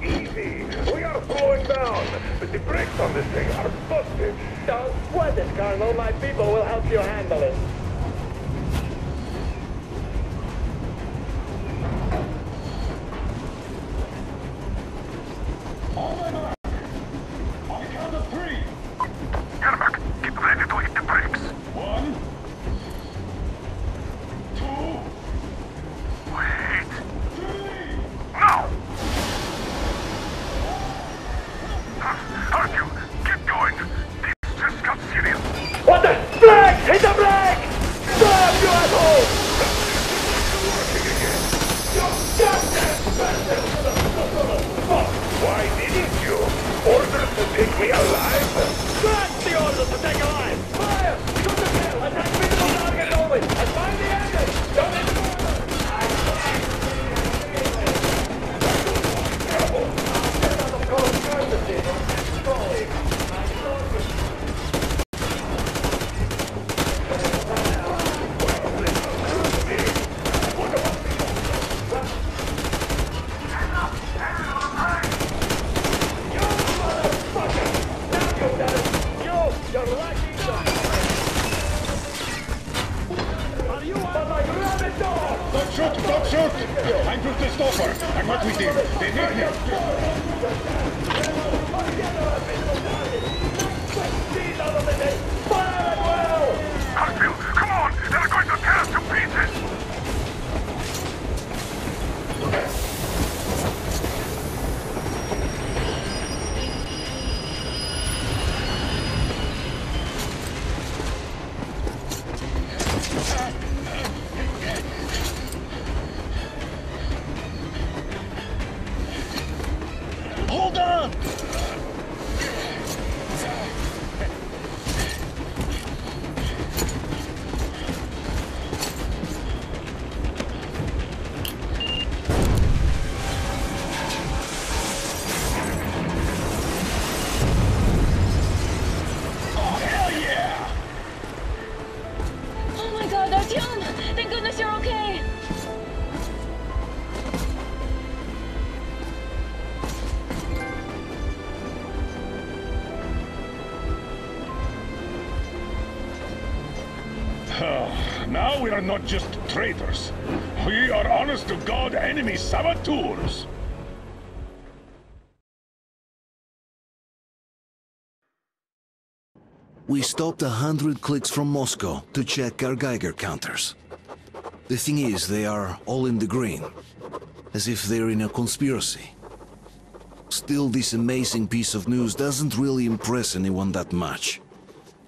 Easy. We are slowing down, but the brakes on this thing are busted. Don't sweat it, Colonel. My people will help you handle it. On my mark. On the count of 3. Yermak, get ready to hit the brakes. 1, 2. Wait. 3. Now! Artyom, keep going. This just got serious. What the? Brake! Hit the brake! Stop, you asshole! Why didn't you? Orders to take me alive? Grant the orders to take alive! Fire! Shoot the kill! Attack people target only! And find the enemy! Don't Don't shoot! I'm just a stopper. I'm not with him. They need me. Artyom, come on! They're going to tear us to pieces! Hold on! Oh my god, Artyom! Thank goodness you're okay! Now we are not just traitors. We are honest-to-God enemy saboteurs. We stopped 100 clicks from Moscow to check our Geiger counters. The thing is, they are all in the green, as if they're in a conspiracy. Still, this amazing piece of news doesn't really impress anyone that much.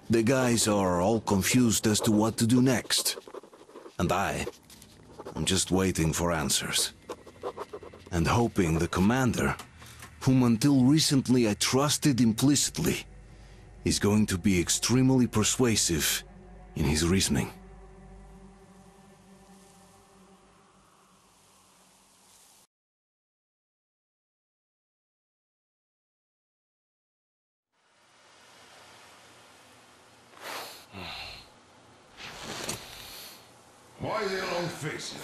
The guys are all confused as to what to do next. And I'm just waiting for answers. And hoping the commander, whom until recently I trusted implicitly, is going to be extremely persuasive in his reasoning. Why the long faces?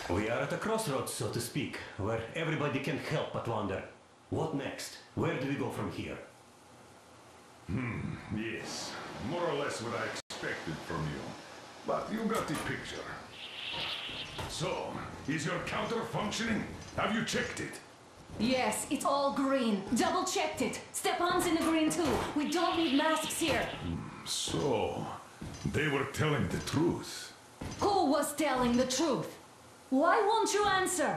We are at a crossroads, so to speak, where everybody can help but wonder. What next? Where do we go from here? Yes. More or less what I expected from you. But you got the picture. So, is your counter functioning? Have you checked it? Yes, it's all green. Double-checked it. Stepan's in the green too. We don't need masks here. So, they were telling the truth. Who was telling the truth? Why won't you answer?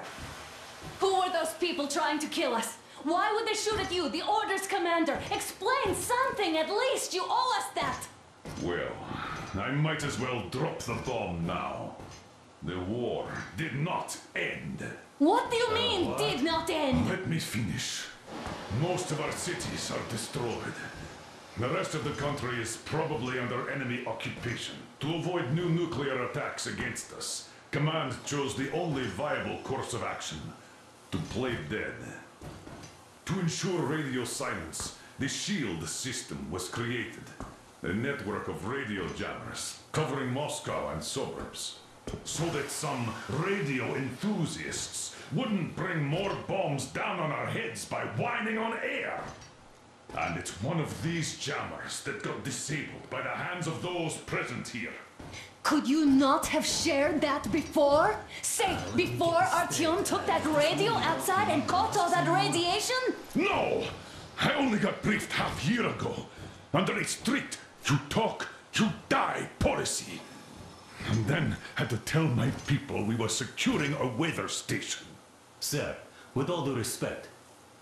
Who were those people trying to kill us? Why would they shoot at you, the Order's commander? Explain something, at least! You owe us that! Well, I might as well drop the bomb now. The war did not end. What do you mean, did not end? Let me finish. Most of our cities are destroyed. The rest of the country is probably under enemy occupation. To avoid new nuclear attacks against us, Command chose the only viable course of action: to play dead. To ensure radio silence, the SHIELD system was created. A network of radio jammers covering Moscow and suburbs. So that some radio enthusiasts wouldn't bring more bombs down on our heads by whining on air. And it's one of these jammers that got disabled by the hands of those present here. Could you not have shared that before? Say, before Artyom took that radio outside and caught all that radiation? No! I only got briefed half year ago. Under a strict, you talk, you die policy. And then had to tell my people we were securing a weather station. Sir, with all due respect,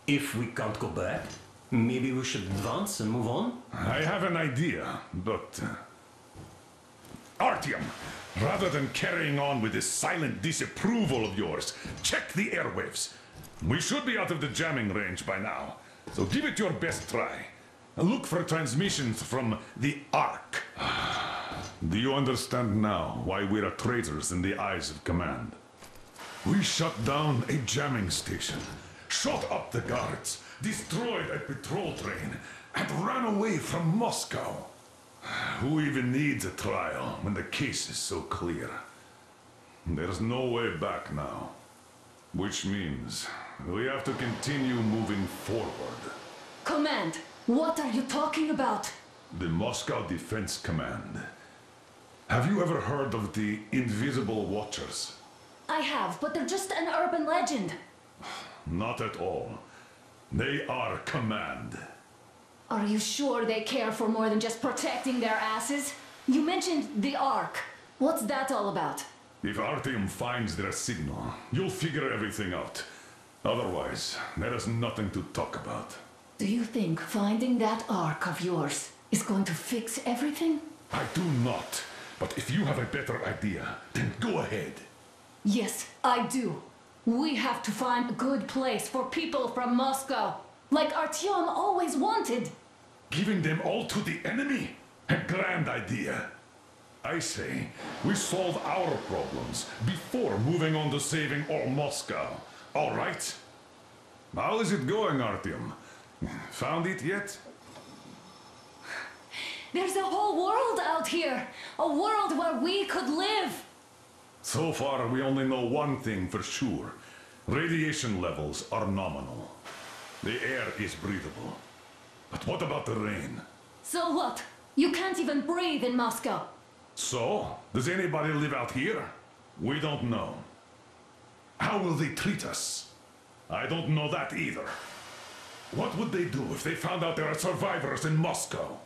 if we can't go back, maybe we should advance and move on? I have an idea, but... Artyom, rather than carrying on with this silent disapproval of yours, check the airwaves. We should be out of the jamming range by now, so give it your best try. Look for transmissions from the Ark. Do you understand now why we're traitors in the eyes of Command? We shut down a jamming station, shot up the guards, destroyed a patrol train, and ran away from Moscow. Who even needs a trial when the case is so clear? There's no way back now. Which means we have to continue moving forward. Command, what are you talking about? The Moscow Defense Command. Have you ever heard of the Invisible Watchers? I have, but they're just an urban legend. Not at all. They are Command. Are you sure they care for more than just protecting their asses? You mentioned the Ark. What's that all about? If Artyom finds their signal, you'll figure everything out. Otherwise, there is nothing to talk about. Do you think finding that Ark of yours is going to fix everything? I do not. But if you have a better idea, then go ahead. Yes, I do. We have to find a good place for people from Moscow. Like Artyom always wanted. Giving them all to the enemy? A grand idea. I say, we solve our problems before moving on to saving all Moscow. All right? How is it going, Artyom? Found it yet? There's a whole world out here. A world where we could live. So far, we only know one thing for sure. Radiation levels are nominal. The air is breathable. But what about the rain? So what? You can't even breathe in Moscow. So? Does anybody live out here? We don't know. How will they treat us? I don't know that either. What would they do if they found out there are survivors in Moscow?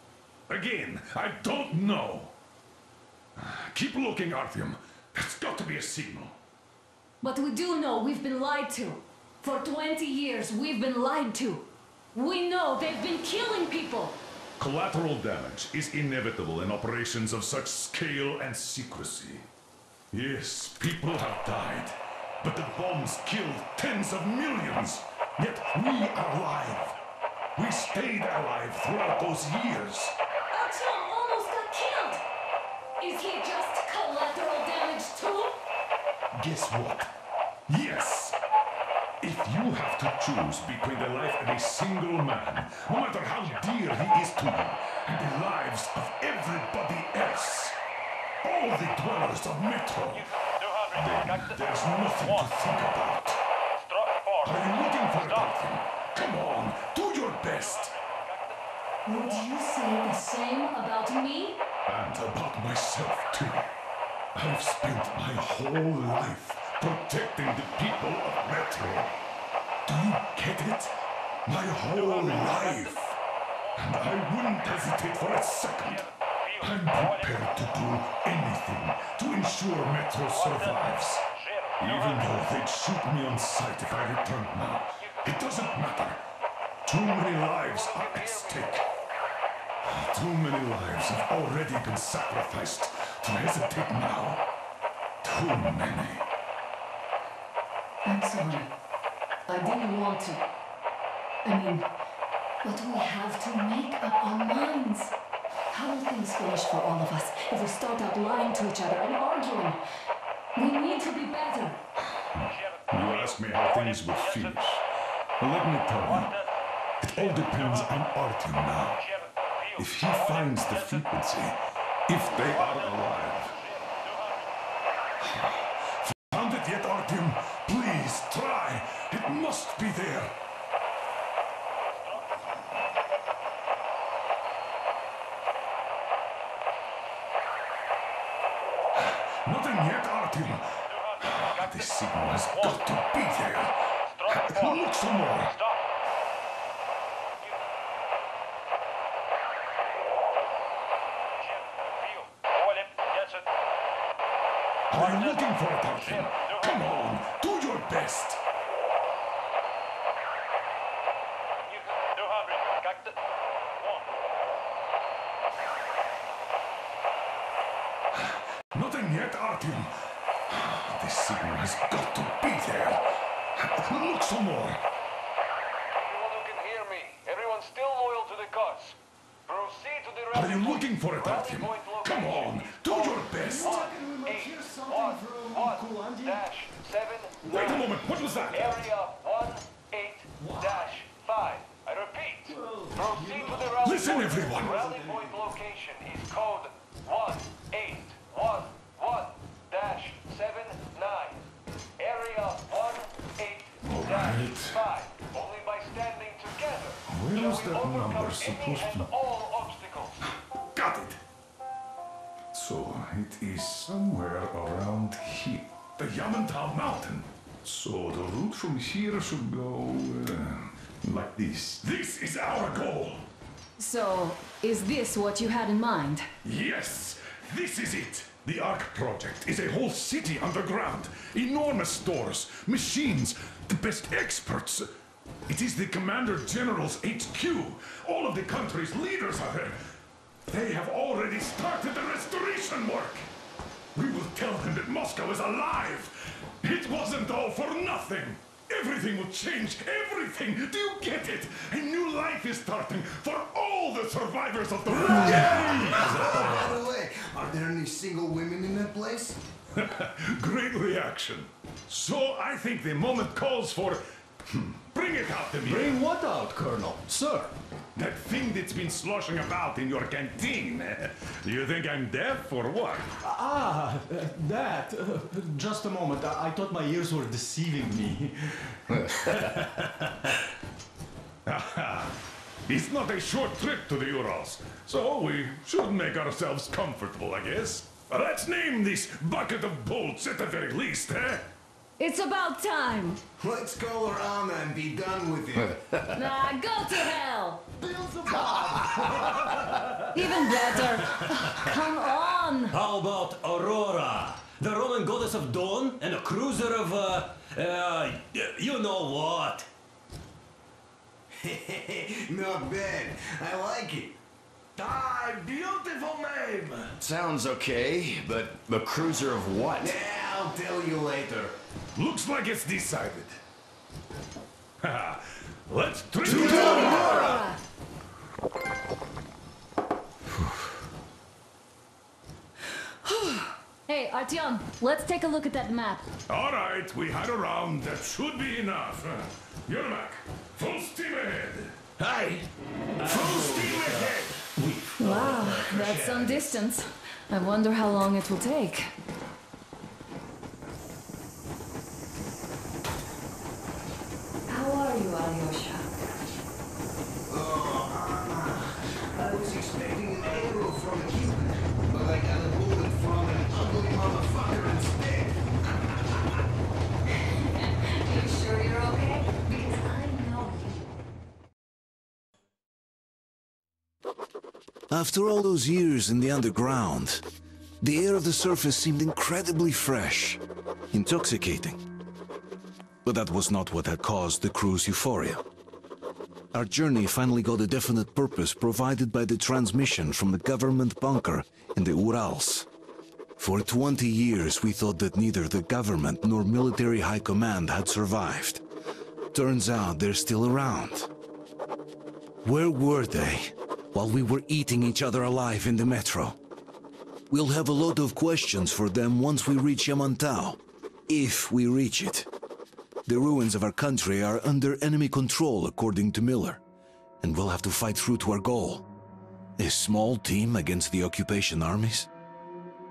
Again, I don't know. Keep looking, Artyom. There's got to be a signal. But we do know we've been lied to. For 20 years, we've been lied to. We know they've been killing people. Collateral damage is inevitable in operations of such scale and secrecy. Yes, people have died, but the bombs killed tens of millions. Yet we are alive. We stayed alive throughout those years. Artyom almost got killed. Is he just collateral damage too? Guess what? Yes. If you have to choose between the life of a single man, no matter how dear he is to you, and the lives of everybody else, all the dwellers of Metro, There's nothing to think about. Are you looking for something? Come on, do your best. Would you say the same about me? And about myself, too. I've spent my whole life protecting the people of Metro. Do you get it? My whole life. And I wouldn't hesitate for a second. I'm prepared to do anything to ensure Metro survives. Even though they'd shoot me on sight if I returned now. It doesn't matter. Too many lives are at stake. Too many lives have already been sacrificed to hesitate now. Too many. I'm sorry. I didn't want to. I mean, but we have to make up our minds. How will things finish for all of us if we start out lying to each other and arguing? We need to be better. You ask me how things will finish. Well, let me tell you. It all depends on Artyom now. If he finds the frequency, if they are alive. Found it yet, Artyom? Please, try. It must be there. Nothing yet, Artyom. This signal has got to be there. Look some more. Are you looking for it, Artyom? Come on, do your best. Nothing yet, Artyom. This signal has got to be there. Look some more. Everyone who can hear me. Everyone's still loyal to the cause. Proceed to the Are you looking for it, Artyom? Come on, do your best. 1-8-1-7. Wait a moment, what was that? Area 1-8-5. I repeat. Proceed to the rally Listen, point. everyone. Rally point location is code 1-8-1-1-79. Area 1-8-5. Only by standing together Where is shall we that overcome number any supposed and to... all obstacles. Got it. So, it is somewhere around here. The Yamantau Mountain. So, the route from here should go... like this. This is our goal. So, is this what you had in mind? Yes, this is it. The Ark project is a whole city underground. Enormous stores, machines, the best experts. It is the Commander General's HQ. All of the country's leaders are there. They have already started the restoration work. We will tell them that Moscow is alive. It wasn't all for nothing. Everything will change, everything. Do you get it? A new life is starting for all the survivors of the war. By the way, are there any single women in that place? Great reaction. So I think the moment calls for... Bring it out to me. Bring what out, Colonel? Sir? That thing that's been sloshing about in your canteen. Do you think I'm deaf or what? That. Just a moment. I thought my ears were deceiving me. It's not a short trip to the Urals, so we should make ourselves comfortable, I guess. Let's name this bucket of bolts at the very least, eh? It's about time. Let's call her Anna and be done with it. Nah, go to hell. Even better. Come on. How about Aurora? The Roman goddess of dawn and a cruiser of, you know what? Not bad. I like it. Ah, beautiful name! Sounds okay, but a cruiser of what? Yeah, I'll tell you later. Looks like it's decided. Let's drink to Aurora! Hey, Artyom, let's take a look at that map. All right, we had a round. That should be enough. Yermak, full steam ahead. Aye. Full steam ahead. Wow, that's some distance. I wonder how long it will take. After all those years in the underground, the air of the surface seemed incredibly fresh, intoxicating. But that was not what had caused the crew's euphoria. Our journey finally got a definite purpose provided by the transmission from the government bunker in the Urals. For 20 years we thought that neither the government nor military high command had survived. Turns out they're still around. Where were they while we were eating each other alive in the metro? We'll have a lot of questions for them once we reach Yamantau, if we reach it. The ruins of our country are under enemy control, according to Miller, and we'll have to fight through to our goal. A small team against the occupation armies?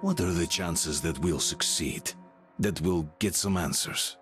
What are the chances that we'll succeed? That we'll get some answers?